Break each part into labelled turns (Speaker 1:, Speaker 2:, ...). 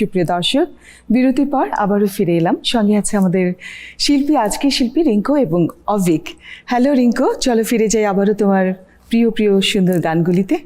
Speaker 1: সুপ্রিয় দর্শক, বিরতির পর আবারও ফিরে এলাম। সঙ্গে আছে আমাদের শিল্পী, আজকের শিল্পী রিঙ্কো এবং অভিক। হ্যালো রিঙ্কো, চলো ফিরে যাই আবারও তোমার প্রিয় প্রিয় সুন্দর গানগুলিতে।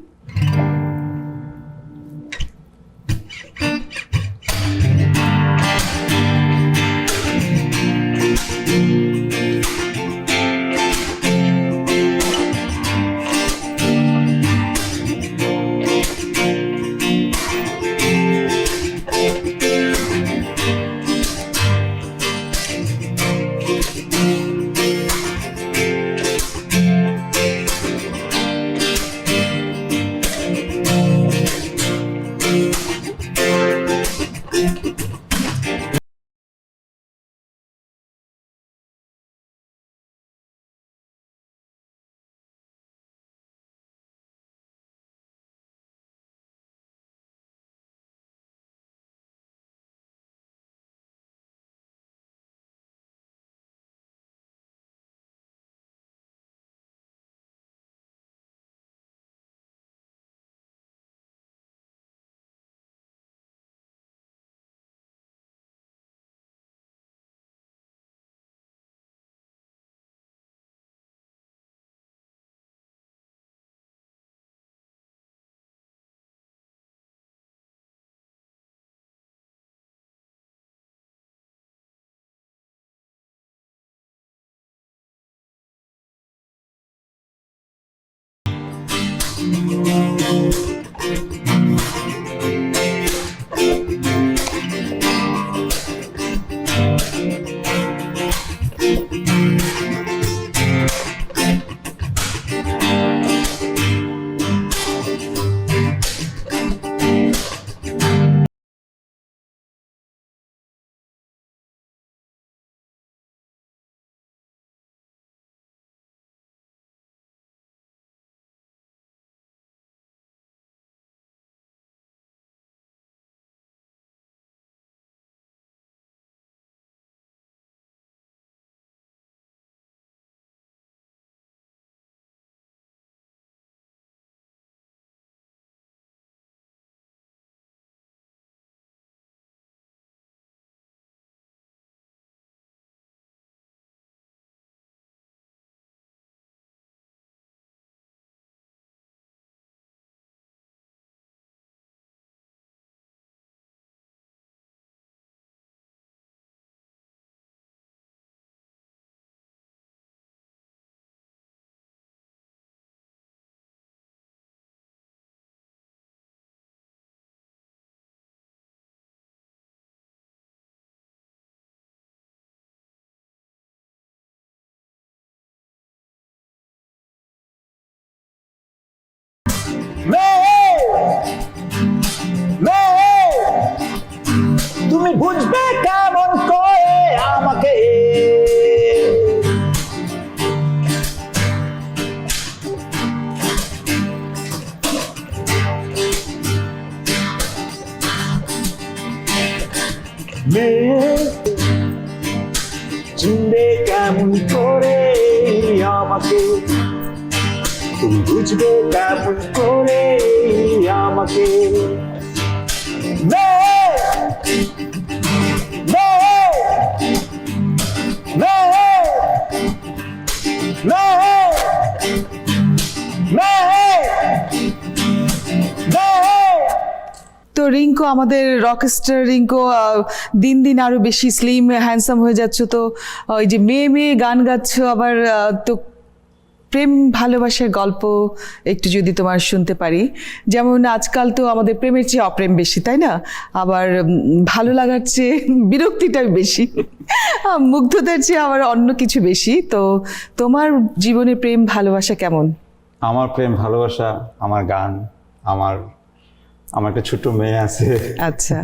Speaker 2: তুমি বুঝবে কেমন করে আমাকে, চিনবে কেমন করে আমাকে, তুমি বুঝবে কেমন করে আমাকে।
Speaker 1: তো রিঙ্কো, আমাদের রকস্টার রিঙ্কো দিন দিন আরো বেশি স্লিম হ্যান্ডসাম হয়ে যাচ্ছ। তো ওই যে মেয়ে মেয়ে গান গাচ্ছ, আবার তো প্রেম ভালোবাসার গল্প একটু যদি তোমার শুনতে পারি। যেমন আজকাল তো আমাদের প্রেমের চেয়ে অপ্রেম বেশি, তাই না? আবার ভালো লাগার চেয়ে বিরক্তিটা বেশি, মুগ্ধতার চেয়ে আবার অন্য কিছু বেশি। তো তোমার জীবনে প্রেম ভালোবাসা কেমন?
Speaker 3: আমার প্রেম ভালোবাসা, আমার গান, আমার একটা ছোট্ট মেয়ে আছে,
Speaker 1: আচ্ছা,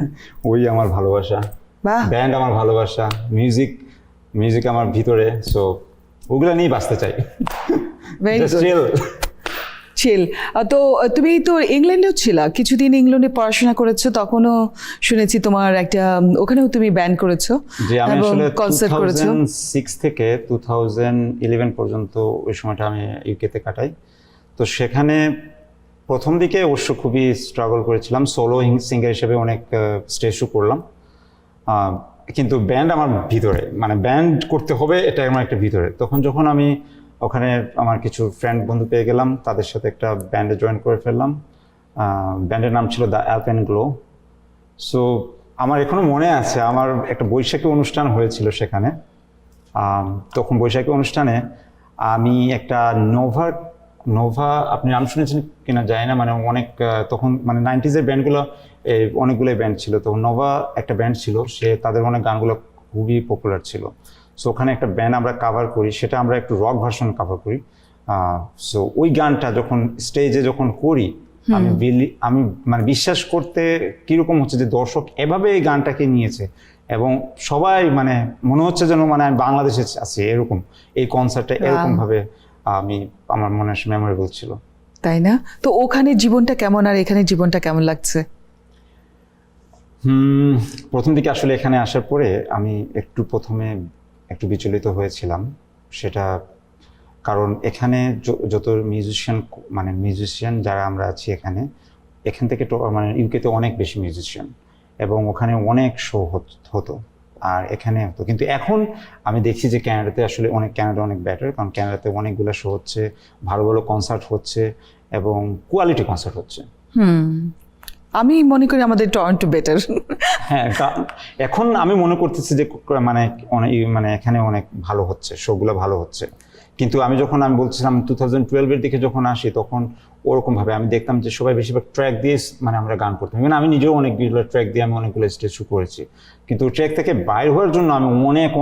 Speaker 3: ওই আমার ভালোবাসা।
Speaker 1: বাহ।
Speaker 3: ব্যান্ড আমার ভালোবাসা, মিউজিক আমার ভিতরে। সো ওগুলা নিয়ে বাঁচতে চাই।
Speaker 1: চিল। তো তুমি তো ইংল্যান্ডেও ছিলা, কিছুদিন ইংল্যান্ডে পড়াশোনা করেছো, তখনও শুনেছি তোমার একটা, ওখানেও তুমি ব্যান্ড করেছো এবং কনসার্ট করেছো।
Speaker 3: 2006 থেকে 2011 পর্যন্ত ওই সময়টা আমি ইউকেতে কাটাই। তো সেখানে প্রথম দিকে অবশ্য খুবই স্ট্রাগল করেছিলাম, সোলো সিঙ্গার হিসেবে অনেক স্টেজ শো করলাম, কিন্তু ব্যান্ড আমার ভিতরে, মানে ব্যান্ড করতে হবে এটা আমার একটা ভিতরে। তখন যখন আমি ওখানে আমার কিছু ফ্রেন্ড বন্ধু পেয়ে গেলাম, তাদের সাথে একটা ব্যান্ডে জয়েন করে ফেললাম। ব্যান্ডের নাম ছিল দ্য অ্যালপেন গ্লো। সো আমার এখনো মনে আছে, আমার একটা বৈশাখী অনুষ্ঠান হয়েছিল সেখানে। তখন বৈশাখী অনুষ্ঠানে আমি একটা নোভা আপনি নাম শুনেছেন কিনা জানি না, মানে অনেক তখন মানে 90s-এর ব্যান্ডগুলো, অনেকগুলোই ব্যান্ড ছিল, তখন নোভা একটা ব্যান্ড ছিল, তাদের অনেক গানগুলো খুবই পপুলার ছিল। সো ওখানে একটা ব্যান্ড আমরা কাভার করি, সেটা আমরা একটু রক ভার্সন কাভার করি। সো ওই গানটা যখন স্টেজে যখন করি, আমি মানে বিশ্বাস করতে কিরকম হচ্ছে যে দর্শক এভাবে এই গানটাকে নিয়েছে, এবং সবাই মানে মনে হচ্ছে যেন মানে আমি বাংলাদেশে আছি এরকম, এই কনসার্টটা এরকম ভাবে আমার মনে হয় মেমোরেবল ছিল।
Speaker 1: তাই না? তো ওখানে জীবনটা কেমন আর এখানে জীবনটা কেমন লাগছে?
Speaker 3: প্রথম দিকে আসলে এখানে আসার পরে আমি প্রথমে একটু বিচলিত হয়েছিলাম, সেটা কারণ এখানে যত মিউজিশিয়ান যারা আমরা আছি এখান থেকে মানে ইউকেতে অনেক বেশি মিউজিশিয়ান, এবং ওখানে অনেক শো হতো, আর এখানে হতো। কিন্তু এখন আমি দেখছি যে ক্যানাডা অনেক বেটার, কারণ ক্যানাডাতে অনেকগুলো শো হচ্ছে, ভালো ভালো কনসার্ট হচ্ছে, এবং কোয়ালিটি কনসার্ট হচ্ছে।
Speaker 1: আমি মনে করি আমাদের টরন্টো বেটার।
Speaker 3: হ্যাঁ, এখন আমি মনে করতেছি যে মানে এখানে অনেক ভালো হচ্ছে, শোগুলো ভালো হচ্ছে। কিন্তু আমি বলছিলাম 2012-এর দিকে যখন আসি, তখন ওরকম ভাবে আমি দেখতাম যে সবাই বেশিরভাগ ট্র্যাক দিয়ে মানে আমরা গান করতাম। মানে আমি নিজেও অনেকগুলো ট্র্যাক দিয়ে আমি অনেকগুলো স্টেজ শো করেছি, কিন্তু ট্র্যাক থেকে বাইর হওয়ার জন্য আমি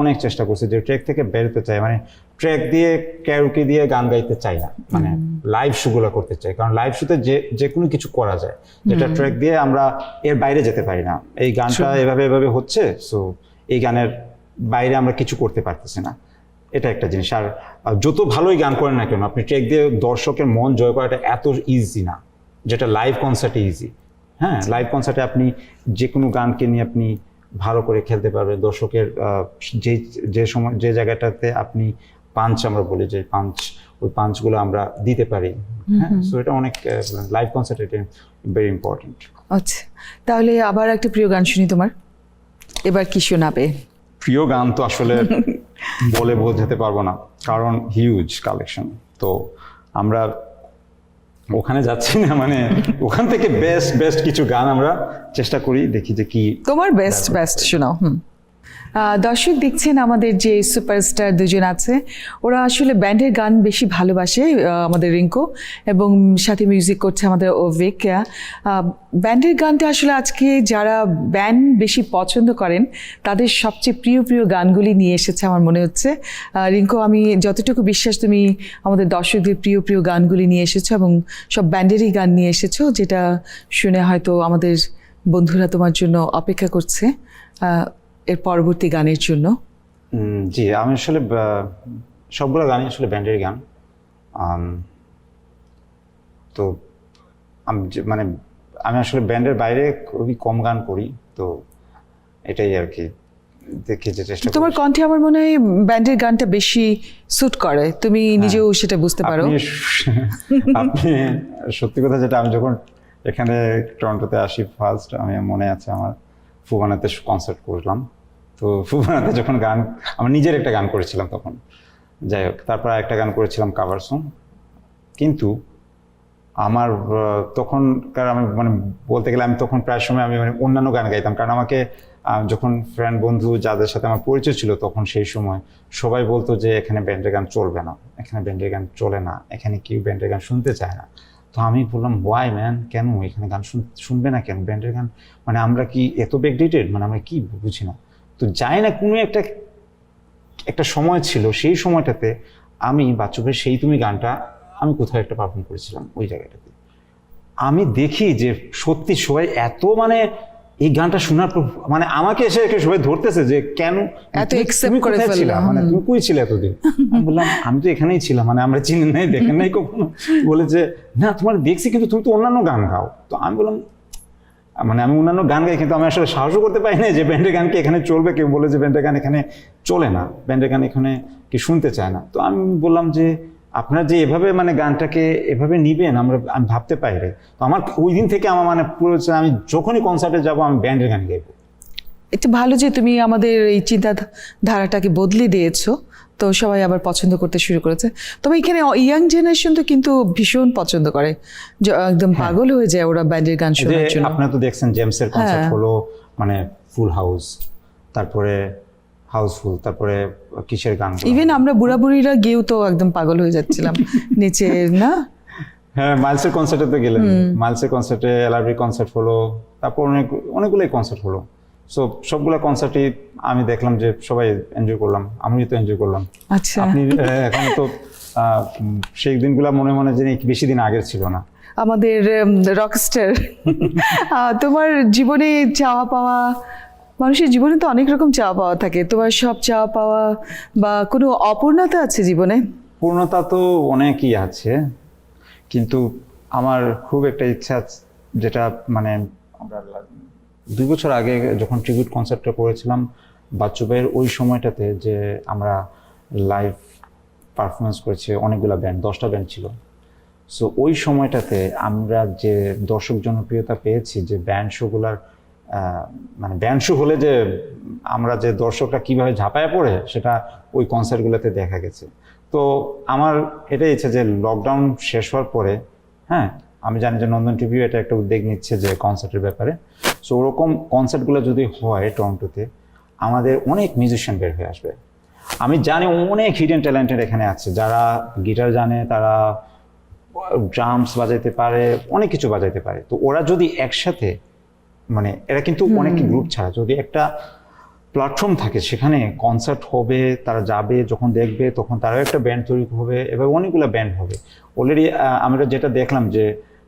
Speaker 3: অনেক চেষ্টা করছি যে ট্র্যাক থেকে বেরোতে চাই, মানে ট্র্যাক দিয়ে ক্যারোকে দিয়ে গান গাইতে চাই না, মানে লাইভ শোগুলো করতে চাই। কারণ লাইভ শোতে যে কোনো কিছু করা যায়, যেটা ট্র্যাক দিয়ে আমরা এর বাইরে যেতে পারি না। এই গানটা এভাবে হচ্ছে, সো এই গানের বাইরে আমরা কিছু করতে পারতেছি না, এটা একটা জিনিস। আর যত ভালোই গান করেন না কেন, আপনি ট্র্যাক দিয়ে দর্শকের মন জয় করাটা এত ইজি না, যেটা লাইভ কনসার্টে ইজি। হ্যাঁ, লাইভ কনসার্টে আপনি যে কোনো গানকে নিয়ে আপনি ভালো করে খেলতে পারবেন, দর্শকের যে জায়গাটাতে আপনি পাঞ্চ, আমরা বলি যে ওই পাঞ্চগুলো আমরা দিতে পারি। হ্যাঁ, সো এটা অনেক লাইভ কনসার্টে এটা ভেরি ইম্পর্টেন্ট।
Speaker 1: আচ্ছা, তাহলে আবার একটা প্রিয় গান শুনি তোমার, এবার কি শোনাবে?
Speaker 3: প্রিয় গান তো আসলে বলে বোঝাতে পারবো না, কারণ হিউজ কালেকশন। তো আমরা ওখানে যাচ্ছি না, মানে ওখান থেকে বেস্ট কিছু গান আমরা চেষ্টা করি, দেখি যে কি
Speaker 1: তোমার বেস্ট শোনাও। দর্শক দেখছেন আমাদের যে সুপারস্টার দুজন আছে, ওরা আসলে ব্যান্ডের গান বেশি ভালোবাসে, আমাদের রিঙ্কো, এবং সাথে মিউজিক করছে আমাদের ওভিক। ব্যান্ডের গানটা আসলে আজকে যারা ব্যান্ড বেশি পছন্দ করেন তাদের সবচেয়ে প্রিয় গানগুলি নিয়ে এসেছে আমার মনে হচ্ছে। রিঙ্কো, আমি যতটুকু বিশ্বাস তুমি আমাদের দর্শকদের প্রিয় গানগুলি নিয়ে এসেছো, এবং সব ব্যান্ডেরই গান নিয়ে এসেছো, যেটা শুনে হয়তো আমাদের বন্ধুরা তোমার জন্য অপেক্ষা করছে এর পরবর্তী গানের জন্য।
Speaker 3: জি, আমি আসলে সবগুলো গানই আসলে ব্যান্ডের গান। তো আমি আসলে ব্যান্ডের বাইরে খুবই কম গান করি, তো এটাই আর কি দেখি যে চেষ্টা করি।
Speaker 1: তোমার কণ্ঠে আমার মনে হয় ব্যান্ডের গানটা বেশি স্যুট করে, তুমি নিজেও সেটা বুঝতে পারো।
Speaker 3: আপনি সত্যি কথা, যেটা আমি যখন এখানে টরন্টোতে আসি ফার্স্ট, আমি মনে আছে আমার ফুবানাতে কনসার্ট করলাম। তো ফুবানাতে যখন আমার নিজের একটা গান করেছিলাম তখন, যাই হোক, তারপর একটা গান করেছিলাম কাভার সং। কিন্তু আমার তখনকার আমি বলতে গেলে আমি তখন প্রায় সময় আমি অন্যান্য গান গাইতাম, কারণ আমাকে যখন ফ্রেন্ড বন্ধু যাদের সাথে আমার পরিচয় ছিল তখন সেই সময় সবাই বলতো যে এখানে ব্যান্ডের গান চলবে না, এখানে ব্যান্ডের গান চলে না, এখানে কেউ ব্যান্ডের গান শুনতে চায় না। তো আমি বললাম, ওয়াই ম্যান, কেন এখানে গান শুনবে না কেন ব্যান্ডের গান? মানে আমরা কি এত ব্যাকডেটেড? মানে আমরা কি বুঝি না। তো যাই না, কোনো একটা সময় ছিল, সেই সময়টাতে আমি বাচ্চুকের সেই তুমি গানটা আমি কোথাও একটা পারফর্ম করেছিলাম ওই জায়গাটাতে। আমি দেখি যে সত্যি সবাই এত এই গানটা শোনার পর আমাকে এসে সবাই ধরতেছে যে কেন
Speaker 1: এত অ্যাকসেপ্ট করে ফেললা,
Speaker 3: তুমি কই ছিলে এতদিন? আমি বললাম, আমি তো এখানেই ছিলাম, আমরা চিনি নাই, দেখেন নাই কখনো। বলে যে না, তোমার দেখছি, কিন্তু তুমি তো অন্যান্য গান গাও। তো আমি বললাম, আমি অন্যান্য গান গাই, কিন্তু আমি আসলে সাহসও করতে পারি না যে ব্যান্ডের গান কি এখানে চলবে। কেউ বলে যে ব্যান্ডের গান এখানে চলে না, ব্যান্ডের গান এখানে কি শুনতে চায় না। তো আমি বললাম যে আপনার যে এভাবে মানে গানটাকে এভাবে নিবেন আমি ভাবতে পারি। তো আমার ওই দিন থেকে আমার মানে পুরো হচ্ছে আমি যখনই কনসার্টে যাব আমি ব্যান্ডের গান গাইবো।
Speaker 1: এটা ভালো যে তুমি আমাদের এই চিন্তাধারাটাকে বদলে দিয়েছো, তো সবাই আবার পছন্দ করতে শুরু করেছে। তবে এখানে ইয়াং জেনারেশন তো কিন্তু ভীষণ পছন্দ করে, একদম পাগল হয়ে যায় ওরা ব্যান্ডের গান
Speaker 3: যে
Speaker 1: শোনার জন্য।
Speaker 3: আপনারা তো দেখছেন জেমসের কনসার্ট
Speaker 1: হ্যাঁ।
Speaker 3: হলো মানে ফুল হাউস, তারপরে হাউসফুল, তারপরে কিসের গান,
Speaker 1: ইভেন আমরা বুড়াবুড়িরা গিয়েও তো একদম পাগল হয়ে যাচ্ছিলাম নিচে, না?
Speaker 3: হ্যাঁ মাইলসের কনসার্টে তো গেলেন, মাইলসের কনসার্টে এলআরবি কনসার্ট হলো, তারপর অনেকগুলোই কনসার্ট হলো। সো সবগুলো কনসার্টই আমি দেখলাম যে সবাই এনজয় করলাম, আমিও তো এনজয় করলাম।
Speaker 1: আচ্ছা,
Speaker 3: আপনি এখন তো সেই দিনগুলো মনে মনে যে বেশি দিন আগের ছিল না।
Speaker 1: আমাদের রকস্টার, তোমার জীবনে চাওয়া পাওয়া, মানুষের জীবনে তো অনেক রকম চাওয়া পাওয়া থাকে, তোমার সব চাওয়া পাওয়া বা কোনো অপূর্ণতা আছে জীবনে?
Speaker 3: পূর্ণতা তো অনেকই আছে, কিন্তু আমার খুব একটা ইচ্ছা যেটা মানে আমরা 2 বছর আগে যখন ট্রিবিউট কনসার্টটা করেছিলাম বাচ্চু ভাইয়ের, ওই সময়টাতে যে আমরা লাইভ পারফরমেন্স করেছি অনেকগুলো ব্যান্ড, 10টা ব্যান্ড ছিল। সো ওই সময়টাতে আমরা যে দর্শক জনপ্রিয়তা পেয়েছি, যে ব্যান্ড শোগুলার মানে ব্যান্ড শো হলে যে আমরা যে দর্শকরা কিভাবে ঝাঁপায় পড়ে সেটা ওই কনসার্টগুলোতে দেখা গেছে। তো আমার এটাই ইচ্ছে যে লকডাউন শেষ হওয়ার পরে, হ্যাঁ আমি জানি যে নন্দন টিভিও এটা একটা উদ্যোগ নিচ্ছে যে কনসার্টের ব্যাপারে। সো ওরকম কনসার্টগুলো যদি হয় টরন্টোতে, আমাদের অনেক মিউজিশিয়ান বের হয়ে আসবে। আমি জানি অনেক হিডেন ট্যালেন্টেড এখানে আছে, যারা গিটার জানে, তারা ড্রামস বাজাইতে পারে, অনেক কিছু বাজাইতে পারে। তো ওরা যদি একসাথে মানে এরা কিন্তু অনেক গ্রুপ ছাড়া যদি একটা প্ল্যাটফর্ম থাকে, সেখানে কনসার্ট হবে, তারা যাবে, যখন দেখবে তখন তারাও একটা ব্যান্ড তৈরি হবে, এবার অনেকগুলো ব্যান্ড হবে। অলরেডি আমরা যেটা দেখলাম যে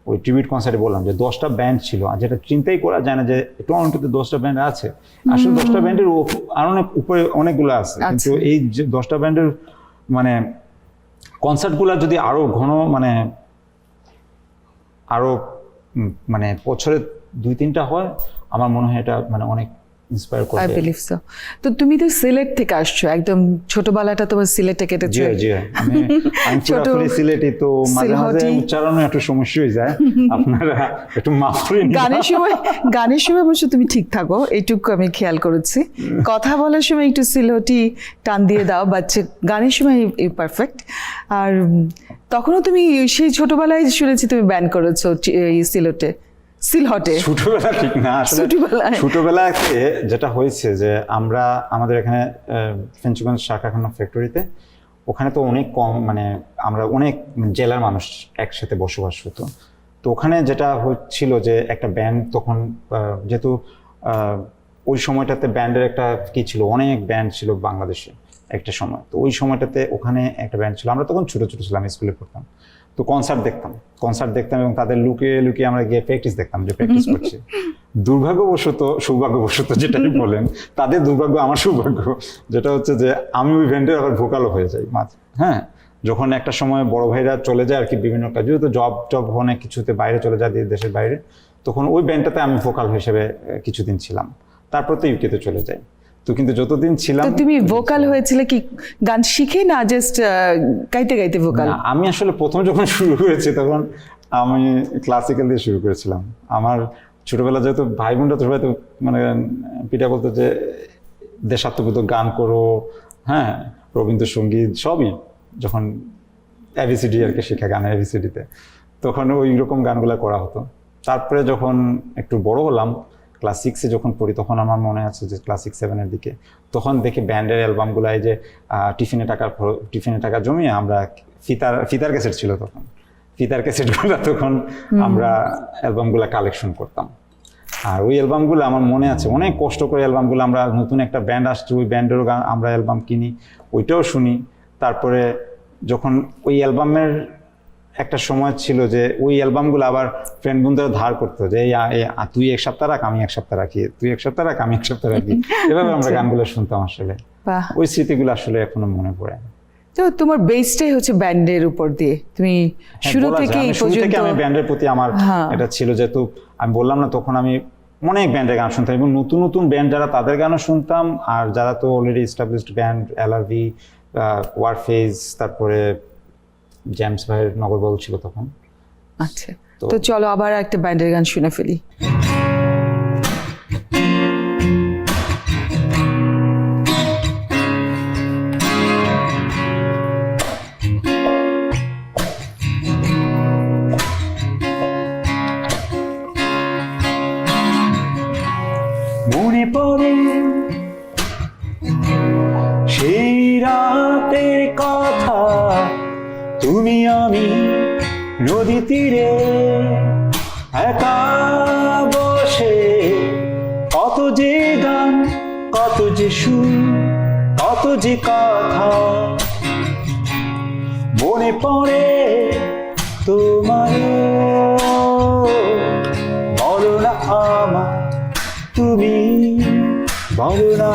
Speaker 3: ওই ট্রিবিউট কনসার্টে বললাম যে 10টা ব্যান্ড ছিল, আর যেটা চিন্তাই করা যায় না যে টরন্টোতে 10টা ব্যান্ড আছে। আসলে 10টা ব্যান্ডের আর অনেক উপরে অনেকগুলো আছে, কিন্তু এই যে 10টা ব্যান্ডের মানে কনসার্টগুলো যদি আরো ঘন মানে আরো মানে বছরে 2-3টা হয়, আমার মনে হয় এটা মানে অনেক ইন্সপায়ার
Speaker 1: আই
Speaker 3: করবে।
Speaker 1: Believe so. তো তুমি তো সিলেট থেকে আসছো, একদম ছোটবেলাটা তোমার সিলেটে কেটেছে।
Speaker 3: জি জি, আমি পুরোপুরি সিলেটি, তো মাঝে মাঝে
Speaker 1: সিলহটি।
Speaker 3: উচ্চারণে একটু সমস্যা হয়ে যায়, আপনারা একটু মাফ করে নিন।
Speaker 1: গানের সময় অবশ্য তুমি ঠিক থাকো, এইটুকু আমি খেয়াল করেছি। কথা বলার সময় একটু সিলহটি টান দিয়ে দাও, বাচ্চা গানের সময় পারফেক্ট। আর তখনও তুমি সেই ছোটবেলায় শুনেছি তুমি ব্যান্ড করেছো এই সিলহটে।
Speaker 3: ছোটবেলা ঠিক না, আসলে ছোটবেলাতে যেটা হয়েছে যে আমরা আমাদের এখানে ফেঞ্চুগঞ্জ শাখাখানা ফ্যাক্টরিতে, ওখানে তো অনেক কম মানে আমরা অনেক জেলার মানুষ একসাথে বসবাস হতো। তো ওখানে যেটা হচ্ছিল যে একটা ব্যান্ড তখন যেহেতু ওই সময়টাতে ব্যান্ডের একটা কি ছিল, অনেক ব্যান্ড ছিল বাংলাদেশে একটা সময়। তো ওই সময়টাতে ওখানে একটা ব্যান্ড ছিল, আমরা তখন ছোট ছোট ছিলাম, স্কুলে পড়তাম। তো কনসার্ট দেখতাম এবং তাদের লুকিয়ে লুকিয়ে আমরা গিয়ে প্র্যাকটিস দেখতাম যে প্র্যাকটিস করছি। সৌভাগ্যবশত যেটাই বলেন, তাদের দুর্ভাগ্য আমার সৌভাগ্য, যেটা হচ্ছে যে আমি ওই ব্যান্ডের আবার ভোকালও হয়ে যাই মাঝে। হ্যাঁ, যখন একটা সময় বড় ভাইরা চলে যায় আর কি বিভিন্ন কাজ, যেহেতু জব অনেক কিছুতে বাইরে চলে যায় দেশের বাইরে, তখন ওই ব্যান্ডটাতে আমি ভোকাল হিসেবে কিছুদিন ছিলাম, তারপর তো ইউকেতে চলে যাই। তো কিন্তু যতদিন ছিলাম।
Speaker 1: তো তুমি ভোকাল হয়েছিলে কি গান শিখে, না জাস্ট গাইতে গাইতে ভোকাল?
Speaker 3: আমি আসলে প্রথম যখন শুরু হয়েছে তখন আমি ক্লাসিক্যাল দিয়ে শুরু করেছিলাম। আমার ছোটবেলা যেহেতু ভাই বোনরা তো সবাই তো মানে পিতা বলতো যে দেশাত্মবোধক গান করো, হ্যাঁ রবীন্দ্রসঙ্গীত সবই, যখন এবিসিডি আর কি শেখা গানের এবিসিডিতে, তখন ওই রকম গানগুলো করা হতো। তারপরে যখন একটু বড় হলাম, ক্লাস 6-এ যখন পড়ি, তখন আমার মনে আছে যে ক্লাস 6-7-এর দিকে, তখন দেখি ব্যান্ডের অ্যালবামগুলো, এই যে টিফিনে টাকা জমিয়ে আমরা ফিতার ক্যাসেট ছিল তখন, ফিতার ক্যাসেটগুলো তখন আমরা অ্যালবামগুলো কালেকশন করতাম। আর ওই অ্যালবামগুলো আমার মনে আছে, অনেক কষ্ট করে অ্যালবামগুলো, আমরা নতুন একটা ব্যান্ড আসছে, ওই ব্যান্ডেরও গান আমরা অ্যালবাম কিনি, ওইটাও শুনি। তারপরে যখন ওই অ্যালবামের একটা সময় ছিল যে ওই অ্যালবামগুলো আবার ফ্রেন্ড বন্ধুরা ধার করতো, যে তুই 1 সপ্তাহ রাখ, আমি 1 সপ্তাহ রাখি, তুই 1 সপ্তাহ রাখ, আমি 1 সপ্তাহ রাখি, এভাবে আমরা গানগুলো শুনতাম। আসলে ওই স্মৃতিগুলো আসলে এখনো মনে পড়ে।
Speaker 1: তো তোমার বেসটাই হচ্ছে ব্যান্ডের উপর দিয়ে, তুমি শুরু থেকে এই পর্যন্ত
Speaker 3: আমি ব্যান্ডের প্রতি আমার এটা ছিল, যেহেতু আমি বললাম না তখন আমি অনেক ব্যান্ডের গান শুনতাম, এবং নতুন নতুন ব্যান্ড যারা তাদের গানও শুনতাম, আর যারা তো অলরেডি এস্টাবলিশড ব্যান্ড, এলআরভি, ওয়ারফেজ, তারপরে জেমস ভাইয়ের নগরবল ছিল তখন।
Speaker 1: আচ্ছা, তো চলো আবার একটা ব্যান্ডের গান শুনে ফেলি।
Speaker 2: মনে পড়ে সেই রাতের কথা, তুমি আমি নদী তীরে একা বসে, কত যে গান, কত যে সুর, কত যে কথা। মনে পড়ে তোমার, বলো না আমার তুমি, বলো না,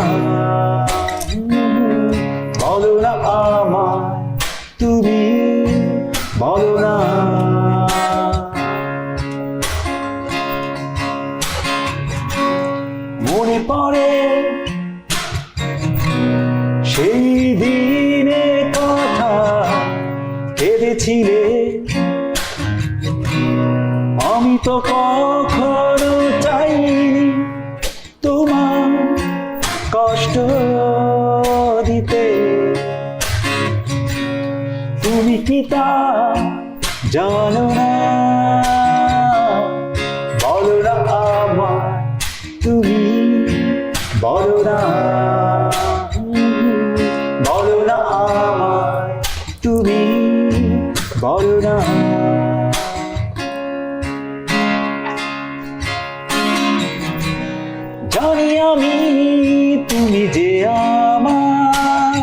Speaker 2: বলো না আমার তুমি, বলো না। মনে পড়ে সেই দিনের কথা, কেঁদেছিলে, আমি তো কখনো চাইনি তোমার কষ্ট দিতে, তুমি কি তা জানো না, বলো না আমার তুমি, বলো না, বলো না আমার তুমি, বলো না। জানি আমি তুমি যে আমার,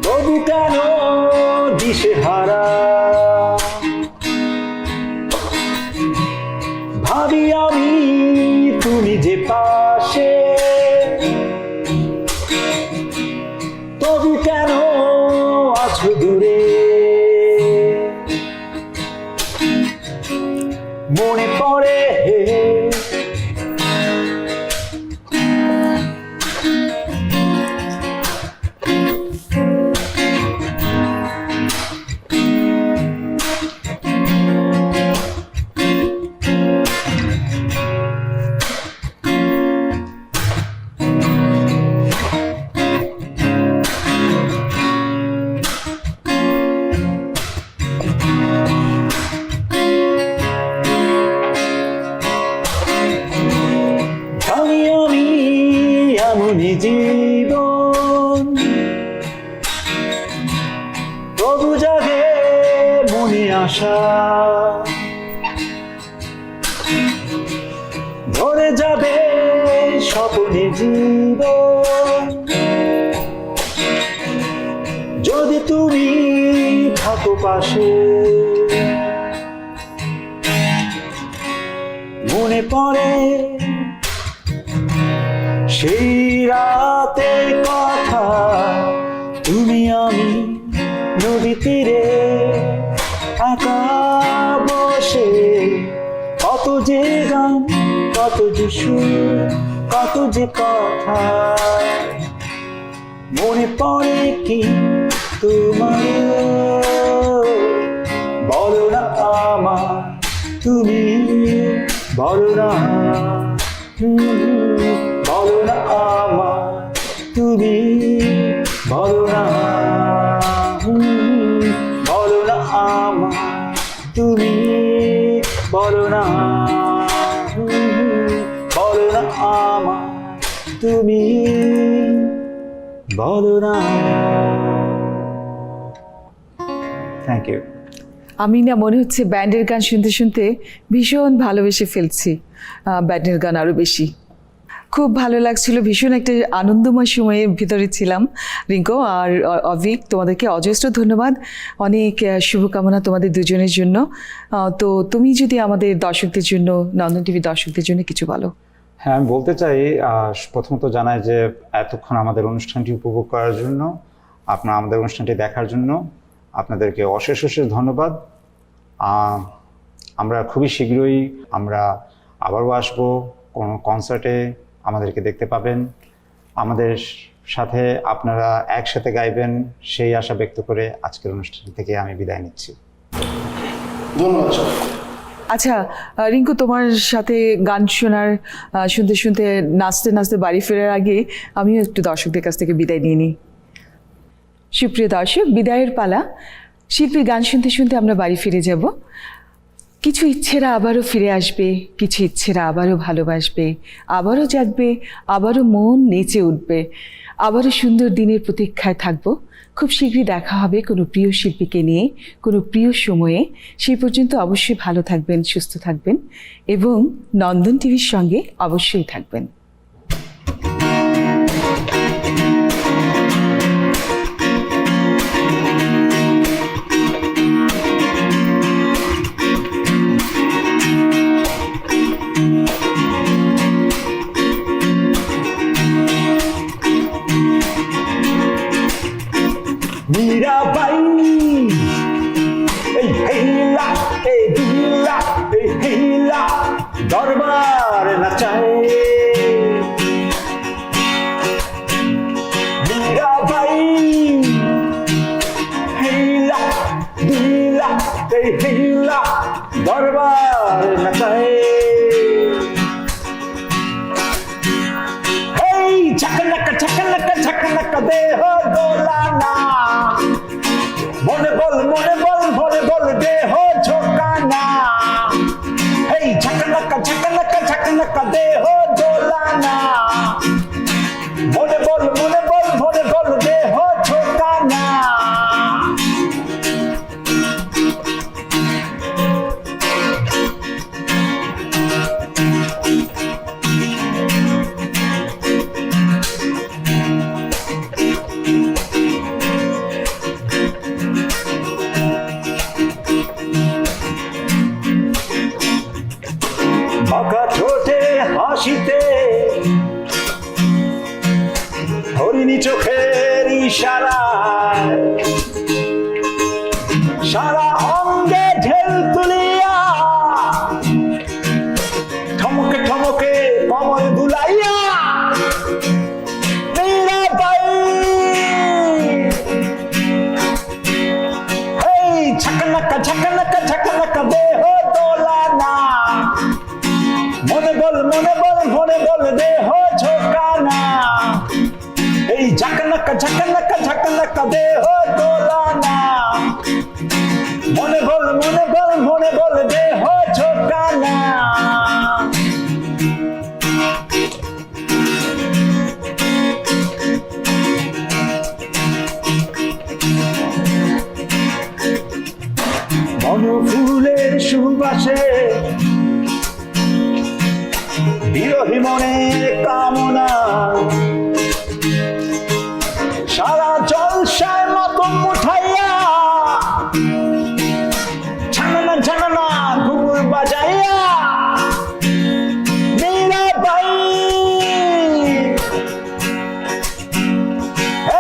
Speaker 2: তবু কেন দিশেহারা, ভাবি আমি তুমি যে পাশে, তবু কেন আছো দূরে। মনে পড়ে জানি আমি এমনই জীবন, তবু জাগে মনে আশা, ধরে যাবে স্বপ্নে জীবন, যদি তুমি থাকো পাশে। মনে পড়ে সেই রাতের কথা, তুমি আমি নদী তীরে একা বসে, কত যে গান, কত যে সুর, কত যে কথা। মনে পড়ে কি তোমার, বলো না আমার তুমি, বলো না, বলো না আমার তুমি, বলো না, বলো না আমার তুমি, বলো না, বলো না আমার তুমি, বলো না। Thank you.
Speaker 1: আমি না মনে হচ্ছে ব্যান্ডের গান শুনতে শুনতে ভীষণ ভালোবেসে ফেলছি ব্যান্ডের গান আরও বেশি। খুব ভালো লাগছিল, ভীষণ একটা আনন্দময় সময়ের ভিতরে ছিলাম। রিঙ্কো আর অভিক, তোমাদেরকে অজস্র ধন্যবাদ, অনেক শুভকামনা তোমাদের দুজনের জন্য। তো তুমি যদি আমাদের দর্শকদের জন্য, নন্দন টিভি দর্শকদের জন্য কিছু বলো।
Speaker 3: হ্যাঁ, আমি বলতে চাই, প্রথমত জানাই যে এতক্ষণ আমাদের অনুষ্ঠানটি উপভোগ করার জন্য, আপনারা আমাদের অনুষ্ঠানটি দেখার জন্য আপনাদেরকে অশেষ অশেষ ধন্যবাদ। আমরা খুবই শীঘ্রই আমরা আবারও আসবো কোনো কনসার্টে, আমাদেরকে দেখতে পাবেন। আমাদের সাথে আপনারা একসাথে গাইবেন সেই আশা ব্যক্ত করে আজকের অনুষ্ঠান থেকে আমি বিদায় নিচ্ছি।
Speaker 4: ধন্যবাদ স্যার।
Speaker 1: আচ্ছা রিঙ্কু, তোমার সাথে গান শোনার শুনতে শুনতে নাচতে নাচতে বাড়ি ফেরার আগে আমিও একটু দর্শকদের কাছ থেকে বিদায় নিয়ে নিই। সুপ্রিয় দর্শক, বিদায়ের পালা। শিল্পীর গান শুনতে শুনতে আমরা বাড়ি ফিরে যাব। কিছু ইচ্ছেরা আবারও ফিরে আসবে, কিছু ইচ্ছেরা আবারও ভালোবাসবে, আবারও জাগবে, আবারও মন নেচে উঠবে, আবারও সুন্দর দিনের প্রতীক্ষায় থাকবো। খুব শীঘ্রই দেখা হবে কোনো প্রিয় শিল্পীকে নিয়ে, কোনো প্রিয় সময়ে। সেই পর্যন্ত অবশ্যই ভালো থাকবেন, সুস্থ থাকবেন এবং নন্দন টিভির সঙ্গে অবশ্যই থাকবেন।
Speaker 2: মীরাবাই এই হেলা এই দুলা এই হেলা দরবার নাচায়। মীরাবাই হেলা দুলা এই হেলা দরবার নাচায়। হেই ঝাকনাকা ঝাকনাকা ঝাকনাকা দেহ দোলানা, মনে বল মনে বল দেহ ঝোকানা। হেই ঝাকনাকা ঝাকনাকা ঝাকনাকা দেহ দোলানা, মনে বল দেহ ঝোকানা। বাঁকা ঠোঁটে হাসিতে হরিণী চোখের ইশারায় সারা অঙ্গে ঢেল তুলিয়া ঠমকে ঠমকে কমর দুলাইয়া মীরাবাই হেই ঝাকনাকা ঝাকনাকা ঝাকনাকা দেহ দোলানা, মনে বল দেহ ঝোকানা। এই ঝাকনাকা ঝাকনাকা ঝাকনাকা দেহ দোলানা, মনে বল দেহ ঝোকানা। বনফুলের সুবাসে বিরহী মনের কামনা সারা জলসায় মাতম উঠাইয়া ঝানানা ঝানানা ঘুঙুর বাজাইয়া মীরাবাই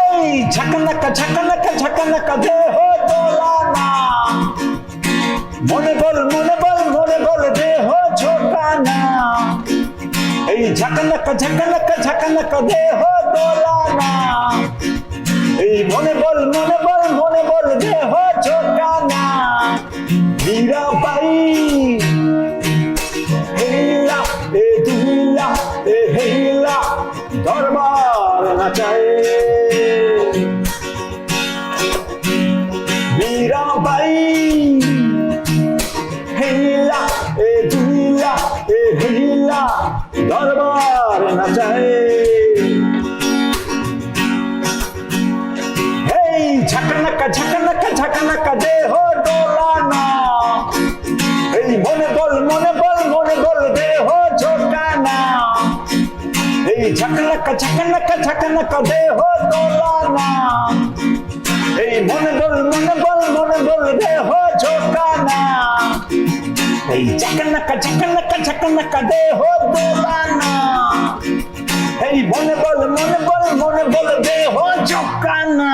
Speaker 2: এই ঝাকনাকা ঝাকনাকা ঝাকনাকা দেহ দোলানা, মনে বল দেহ ঝোকানা। এই ঝাকনাকা ঝাকনাকা ঝাকনাকা দেহ দোলানা, এই মনে বল দেহ ঝোকানা। মীরাবাই হেলা এ দুলা এ হেলা দরবার নাচায়। মীরাবাই হেলা এ দুলা এ হেলা দরবার নাচায়। হেই ঝাকনাকা ঝাকনাকা ঝাকনাকা দেহ দোলানা, এই মনে বল দেহ ঝোকানা। এই ঝাকনাকা ঝাকনাকা ঝাকনাকা দেহ দোলানা, এই মনে বল দেহ ঝোকানা। এই ঝাকনাকা ঝাকনাকা ঝাকনাকা দেহ দোলানা, এই মনে বল দেহ ঝোকানা।